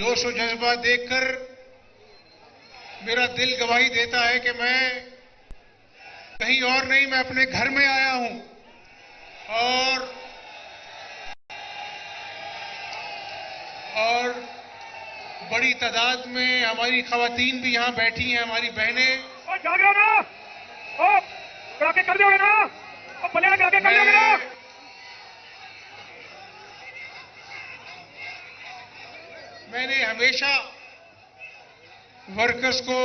जोश और जज्बा देखकर मेरा दिल गवाही देता है कि मैं कहीं और नहीं, मैं अपने घर में आया हूं। और बड़ी तादाद में हमारी खवातीन भी यहां बैठी हैं, हमारी बहनें। जाग रहे हो ना? कड़ाके कर दोगे ना? पलेला कड़ाके कर दोगे ना? मैंने हमेशा वर्कर्स को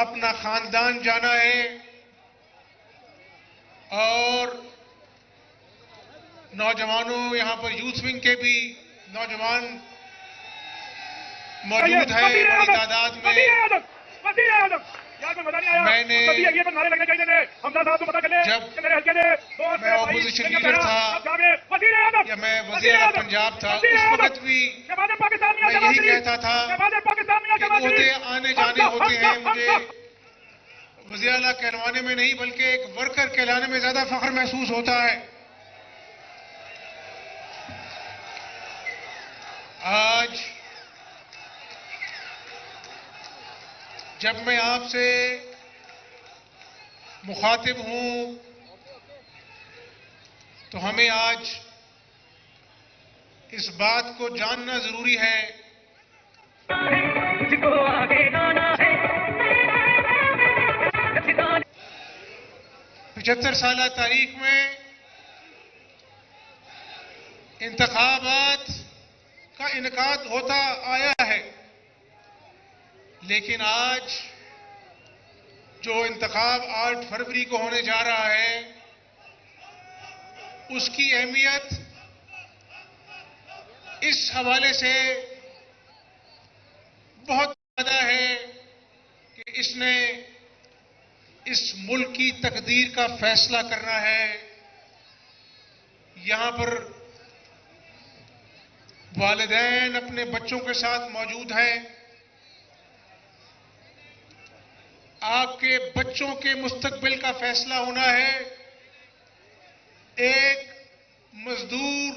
अपना खानदान जाना है और नौजवानों, यहां पर यूथ विंग के भी नौजवान मौजूद है बड़ी तादाद में। मैंने जब मैं ऑपोजिशन लीडर था या मैं वज़ीर आला पंजाब था, उस वक्त भी मैं यही कहता था कि ओहदे आने जाने होते हैं। मुझे वज़ीर आला कहलवाने में नहीं बल्कि एक वर्कर कहलाने में ज्यादा फख्र महसूस होता है। आज जब मैं आपसे मुखातिब हूं तो हमें आज इस बात को जानना जरूरी है 75 साल तारीख में इंतखाबात का इनकाद होता आया है, लेकिन आज जो इंतखाब 8 फरवरी को होने जा रहा है उसकी अहमियत इस हवाले से बहुत ज्यादा है कि इसने इस मुल्क की तकदीर का फैसला करना है। यहां पर वालिदैन अपने बच्चों के साथ मौजूद हैं। आपके बच्चों के मुस्तकबिल का फैसला होना है। एक मजदूर,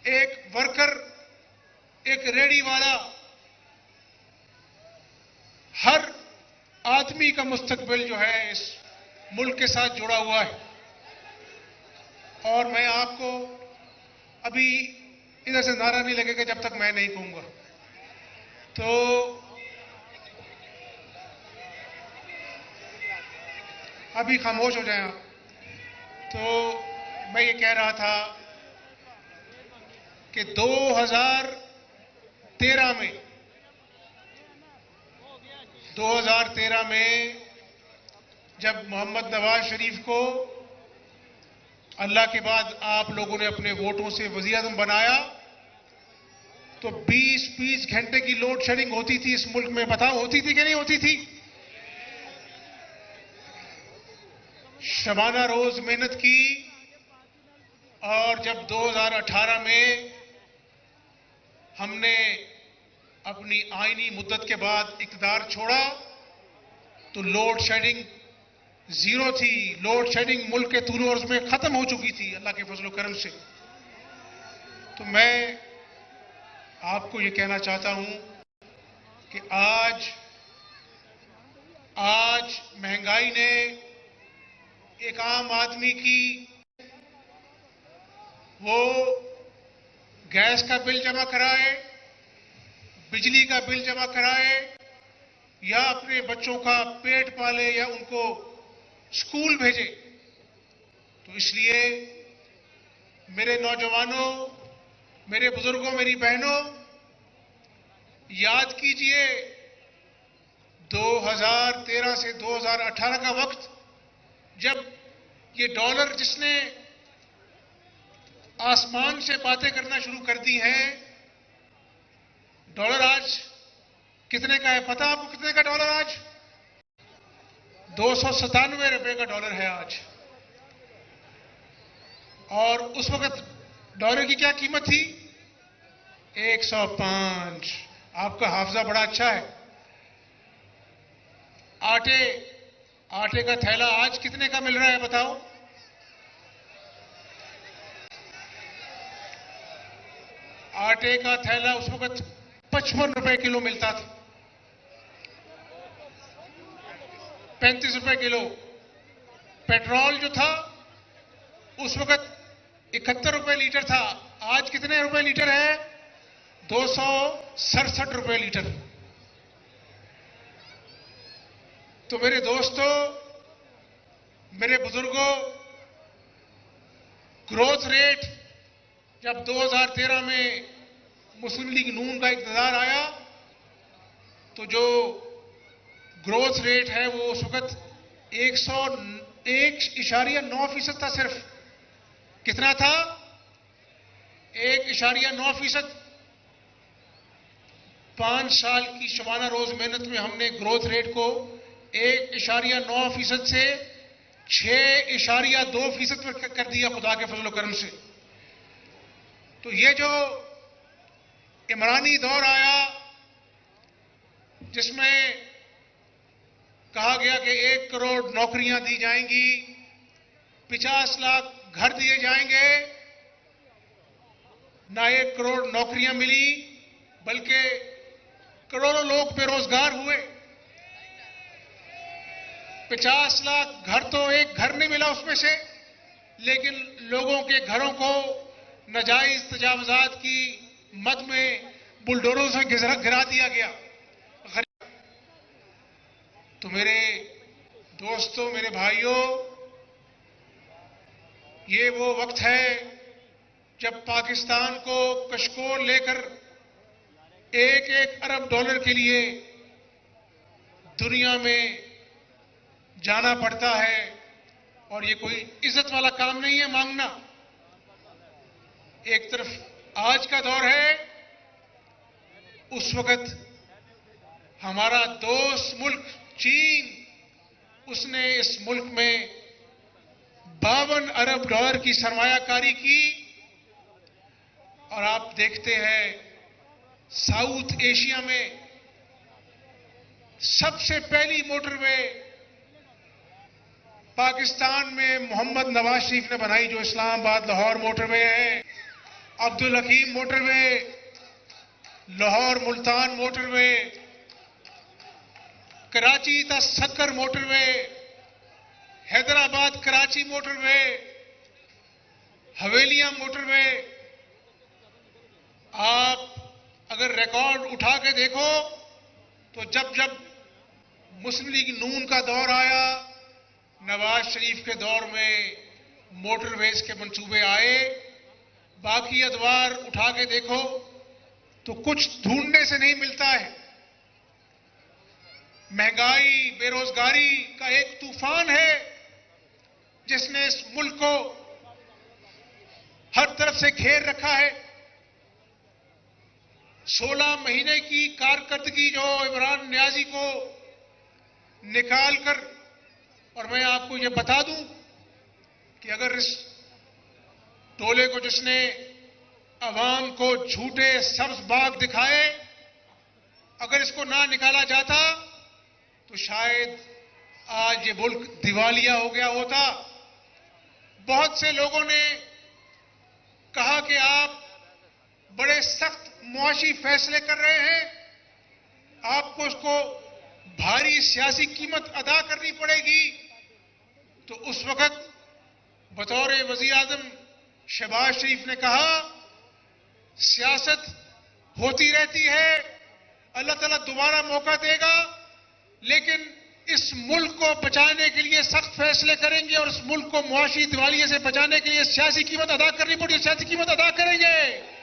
एक वर्कर, एक रेडी वाला, हर आदमी का मुस्तकबिल जो है इस मुल्क के साथ जुड़ा हुआ है। और मैं आपको अभी इधर से नारा नहीं लगेगा जब तक मैं नहीं कहूंगा। तो अभी खामोश हो जाए आप। तो मैं ये कह रहा था कि 2013 में जब मोहम्मद नवाज शरीफ को अल्लाह के बाद आप लोगों ने अपने वोटों से वज़ीर आज़म बनाया तो 20-20 घंटे की लोड शेडिंग होती थी इस मुल्क में। बताओ, होती थी कि नहीं होती थी? शबाना रोज मेहनत की और जब 2018 में हमने अपनी आईनी मुद्दत के बाद इक़्तिदार छोड़ा तो लोड शेडिंग जीरो थी। लोड शेडिंग मुल्क के तूल अर्ज़ में खत्म हो चुकी थी अल्लाह के फजल करम से। तो मैं आपको ये कहना चाहता हूं कि आज महंगाई ने एक आम आदमी की वो गैस का बिल जमा कराए, बिजली का बिल जमा कराए या अपने बच्चों का पेट पाले या उनको स्कूल भेजे। तो इसलिए मेरे नौजवानों, मेरे बुजुर्गों, मेरी बहनों, याद कीजिए 2013 से 2018 का वक्त, जब ये डॉलर जिसने आसमान से बातें करना शुरू कर दी हैं। डॉलर आज कितने का है पता आपको? कितने का डॉलर आज? 297 रुपए का डॉलर है आज। और उस वक्त डॉलर की क्या कीमत थी? 105। आपका हाफजा बड़ा अच्छा है। आटे का थैला आज कितने का मिल रहा है बताओ? आटे का थैला उस वक्त 55 रुपए किलो मिलता था, 35 रुपए किलो। पेट्रोल जो था उस वक्त 71 रुपए लीटर था। आज कितने रुपए लीटर है? 267 रुपए लीटर। तो मेरे दोस्तों, मेरे बुजुर्गों, ग्रोथ रेट जब 2013 में मुस्लिम लीग नून का इक़्तिदार आया तो जो ग्रोथ रेट है वो उस वक्त 101.9% था। सिर्फ कितना था? 1.9%। 5 साल की शबाना रोज मेहनत में हमने ग्रोथ रेट को 1.9% से 6.2% पर कर दिया, खुदा के फजल करम से। तो ये जो इमरानी दौर आया जिसमें कहा गया कि 1 करोड़ नौकरियां दी जाएंगी, 50 लाख घर दिए जाएंगे, ना 1 करोड़ नौकरियां मिली बल्कि करोड़ों लोग बेरोजगार हुए। 50 लाख घर तो एक घर नहीं मिला उसमें से, लेकिन लोगों के घरों को नाजायज तजावजात की मद में बुलडोजरों से गिरा दिया गया। तो मेरे दोस्तों, मेरे भाइयों, ये वो वक्त है जब पाकिस्तान को कशकोल लेकर 1-1 अरब डॉलर के लिए दुनिया में जाना पड़ता है। और ये कोई इज्जत वाला काम नहीं है मांगना। एक तरफ आज का दौर है, उस वक्त हमारा दोस्त मुल्क चीन, उसने इस मुल्क में 52 अरब डॉलर की सरमायाकारी की। और आप देखते हैं साउथ एशिया में सबसे पहली मोटरवे पाकिस्तान में मोहम्मद नवाज शरीफ ने बनाई, जो इस्लामाबाद लाहौर मोटरवे है। अब्दुल हकीम मोटरवे, लाहौर मुल्तान मोटरवे, कराची ता Sukkur motorway, Hyderabad Karachi motorway, Havelian motorway. आप अगर रिकॉर्ड उठा के देखो तो जब जब मुस्लिम लीग नून का दौर आया, नवाज शरीफ के दौर में मोटरवेज के मंसूबे आए, बाकी अदवार उठा के देखो तो कुछ ढूंढने से नहीं मिलता है। महंगाई, बेरोजगारी का एक तूफान है जिसने इस मुल्क को हर तरफ से घेर रखा है। 16 महीने की कारकर्दगी जो इमरान नियाजी को निकालकर, और मैं आपको ये बता दूं कि अगर इस टोले को जिसने अवाम को झूठे सब्ज बाग दिखाए, अगर इसको ना निकाला जाता तो शायद आज ये मुल्क दिवालिया हो गया होता। बहुत से लोगों ने कहा कि आप बड़े सख्त मुआशी फैसले कर रहे हैं, आपको उसको भारी सियासी कीमत अदा करनी पड़ेगी। तो उस वक्त बतौर वज़ीर आज़म शहबाज शरीफ ने कहा, सियासत होती रहती है, अल्लाह ताला दोबारा मौका देगा, लेकिन इस मुल्क को बचाने के लिए सख्त फैसले करेंगे और इस मुल्क को मुआशी दिवालिये से बचाने के लिए सियासी कीमत अदा करनी पड़ेगी, सियासी कीमत अदा करेंगे।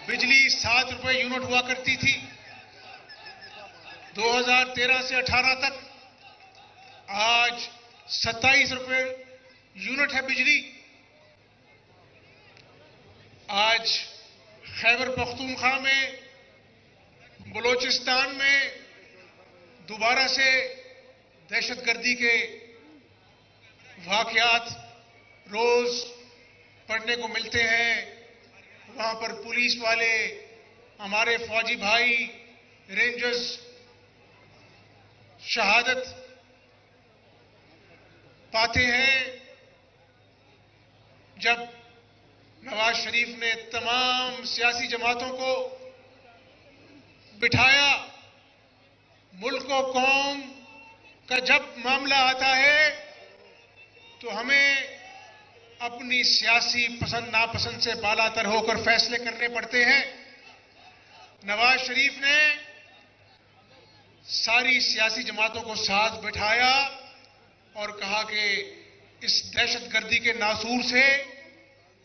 बिजली 7 रुपए यूनिट हुआ करती थी 2013 से 18 तक, आज 27 रुपए यूनिट है बिजली। आज खैबर पख्तूनख्वा में, बलोचिस्तान में दोबारा से दहशतगर्दी के वाकयात रोज पढ़ने को मिलते हैं। वहां पर पुलिस वाले, हमारे फौजी भाई, रेंजर्स शहादत पाते हैं। जब नवाज शरीफ ने तमाम सियासी जमातों को बिठाया, मुल्क और कौम का जब मामला आता है तो हमें अपनी सियासी पसंद नापसंद से बालातर होकर फैसले करने पड़ते हैं। नवाज शरीफ ने सारी सियासी जमातों को साथ बिठाया और कहा कि इस दहशतगर्दी के नासूर से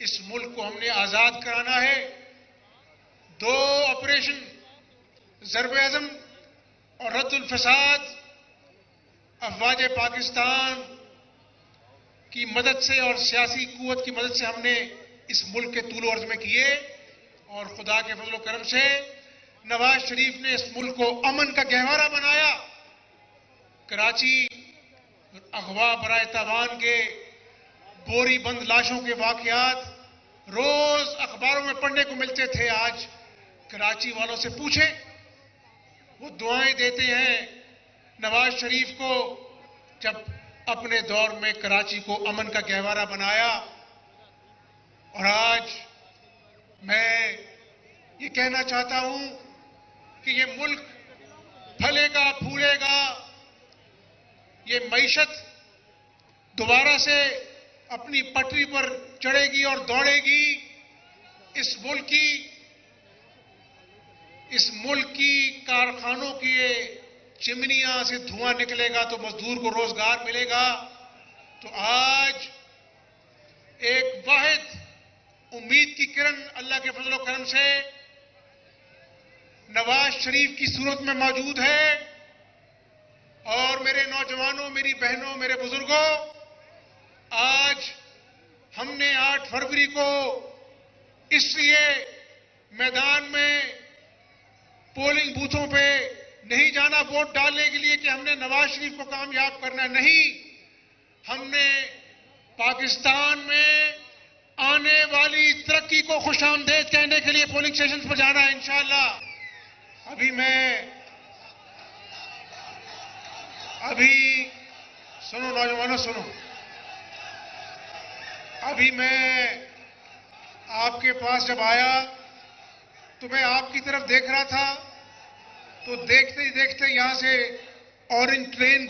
इस मुल्क को हमने आजाद कराना है। 2 ऑपरेशन ज़र्ब-ए-आज़म और रद्दुल फसाद अफवाज पाकिस्तान की मदद से और सियासी कुव्वत की मदद से हमने इस मुल्क के तूल अर्ज में किए और खुदा के फजल करम से नवाज शरीफ ने इस मुल्क को अमन का गहवारा बनाया। कराची अगवा बराए तावान के बोरी बंद लाशों के वाकयात रोज अखबारों में पढ़ने को मिलते थे। आज कराची वालों से पूछें, वो दुआएं देते हैं नवाज शरीफ को जब अपने दौर में कराची को अमन का गहवारा बनाया। और आज मैं ये कहना चाहता हूं कि ये मुल्क फलेगा फूलेगा, ये मईशत दोबारा से अपनी पटरी पर चढ़ेगी और दौड़ेगी। इस मुल्क की कारखानों की चिमनियां से धुआं निकलेगा तो मजदूर को रोजगार मिलेगा। तो आज एक वाहिद उम्मीद की किरण अल्लाह के फजल करम से नवाज शरीफ की सूरत में मौजूद है। और मेरे नौजवानों, मेरी बहनों, मेरे बुजुर्गों, आज हमने 8 फरवरी को इसलिए मैदान में पोलिंग बूथों पे नहीं जाना वोट डालने के लिए कि हमने नवाज शरीफ को कामयाब करना, नहीं, हमने पाकिस्तान में आने वाली तरक्की को खुशामदीद कहने के लिए पोलिंग स्टेशन पर जाना है इंशाअल्लाह। अभी सुनो नौजवानों, सुनो, अभी मैं आपके पास जब आया तो मैं आपकी तरफ देख रहा था, तो देखते ही देखते यहां से ऑरेंज ट्रेन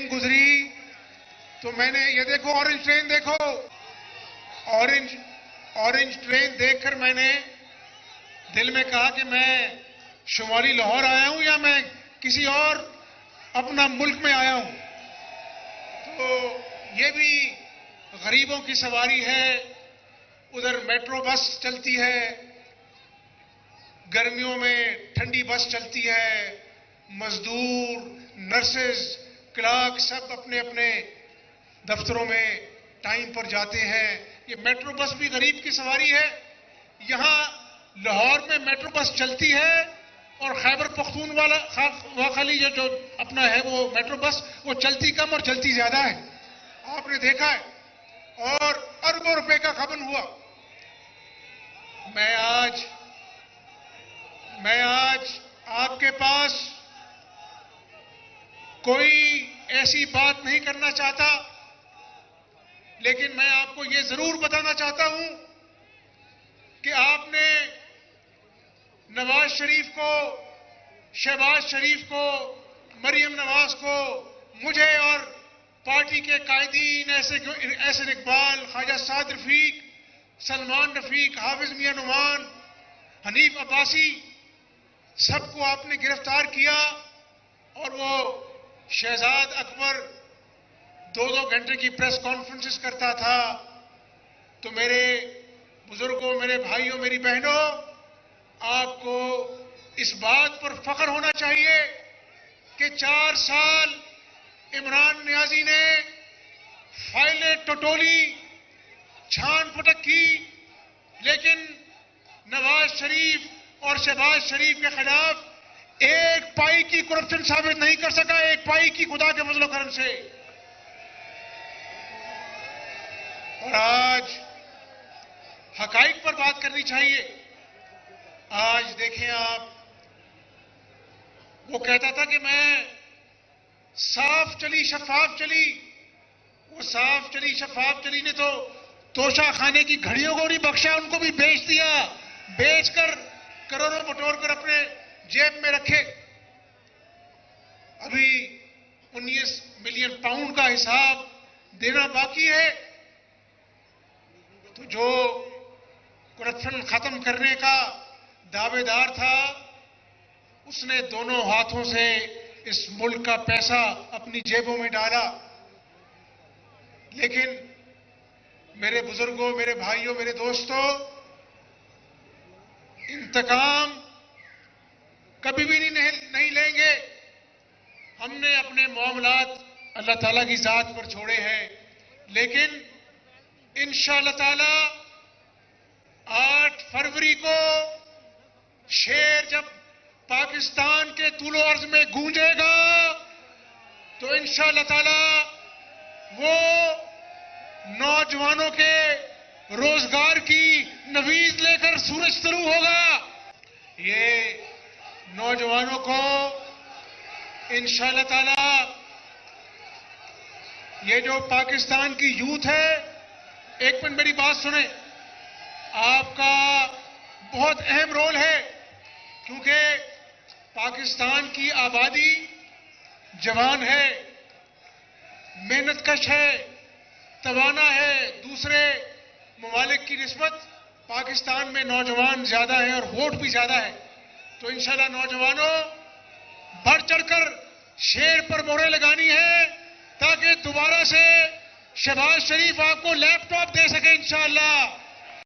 गुजरी, तो मैंने ये देखो ऑरेंज ट्रेन, देखो ऑरेंज ट्रेन देखकर मैंने दिल में कहा कि मैं शुमाली लाहौर आया हूं या मैं किसी और अपना मुल्क में आया हूं। तो ये भी गरीबों की सवारी है। उधर मेट्रो बस चलती है, गर्मियों में ठंडी बस चलती है, मजदूर, नर्सेज, क्लर्क सब अपने अपने दफ्तरों में टाइम पर जाते हैं। ये मेट्रो बस भी गरीब की सवारी है। यहां लाहौर में मेट्रो बस चलती है और खैबर पख्तूनख्वा खाली जो अपना है वो मेट्रो बस, वो चलती कम और चलती ज्यादा है, आपने देखा है, और अरबों रुपए का खपन हुआ। मैं आज आपके पास कोई ऐसी बात नहीं करना चाहता, लेकिन मैं आपको यह जरूर बताना चाहता हूं कि आपने नवाज शरीफ को, शहबाज शरीफ को, मरियम नवाज को, मुझे और पार्टी के कायदीन ऐसे इकबाल, ख्वाजा साद रफीक, सलमान रफीक, हाफिज मियां नुमान, हनीफ अब्बासी, सबको आपने गिरफ्तार किया। और वो शहजाद अकबर 2-2 घंटे की प्रेस कॉन्फ्रेंसेस करता था। तो मेरे बुजुर्गों, मेरे भाइयों, मेरी बहनों, आपको इस बात पर फख्र होना चाहिए कि 4 साल इमरान नियाजी ने फाइलें टटोली, छान पटक की, लेकिन नवाज शरीफ और शहबाज शरीफ के खिलाफ एक पाई की करप्शन साबित नहीं कर सका, एक पाई की, खुदा के फजल करम से। और हकाइक पर बात करनी चाहिए। आज देखें आप, वो कहता था कि मैं साफ चली शफाफ चली, वो साफ चली शफाफ चली ने तो तोशा खाने की घड़ियों को नहीं बख्शा, उनको भी बेच दिया, बेचकर करोड़ों बटोर कर अपने जेब में रखे। अभी 19 मिलियन पाउंड का हिसाब देना बाकी है। तो जो करप्शन खत्म करने का दावेदार था, उसने दोनों हाथों से इस मुल्क का पैसा अपनी जेबों में डाला। लेकिन मेरे बुजुर्गों, मेरे भाइयों, मेरे दोस्तों, इंतकाम कभी भी नहीं लेंगे। हमने अपने मामलात अल्लाह ताला की जात पर छोड़े हैं, लेकिन इंशाअल्लाह ताला 8 फरवरी को शेर जब पाकिस्तान के तूलो अर्ज में गूंजेगा तो इंशाअल्लाह ताला वो नौजवानों के रोजगार की नवीज लेकर सूरज शुरू होगा। ये नौजवानों को इंशाअल्लाह ताला, ये जो पाकिस्तान की यूथ है, एक मिनट मेरी बात सुने, आपका बहुत अहम रोल है, क्योंकि पाकिस्तान की आबादी जवान है, मेहनतकश है, तवाना है। दूसरे ममालिक की निस्बत पाकिस्तान में नौजवान ज्यादा है और वोट भी ज्यादा है। तो इंशाल्लाह नौजवानों, बढ़ चढ़कर शेर पर मोहरें लगानी है, ताकि दोबारा से शहबाज शरीफ आपको लैपटॉप दे सके इंशाअल्लाह।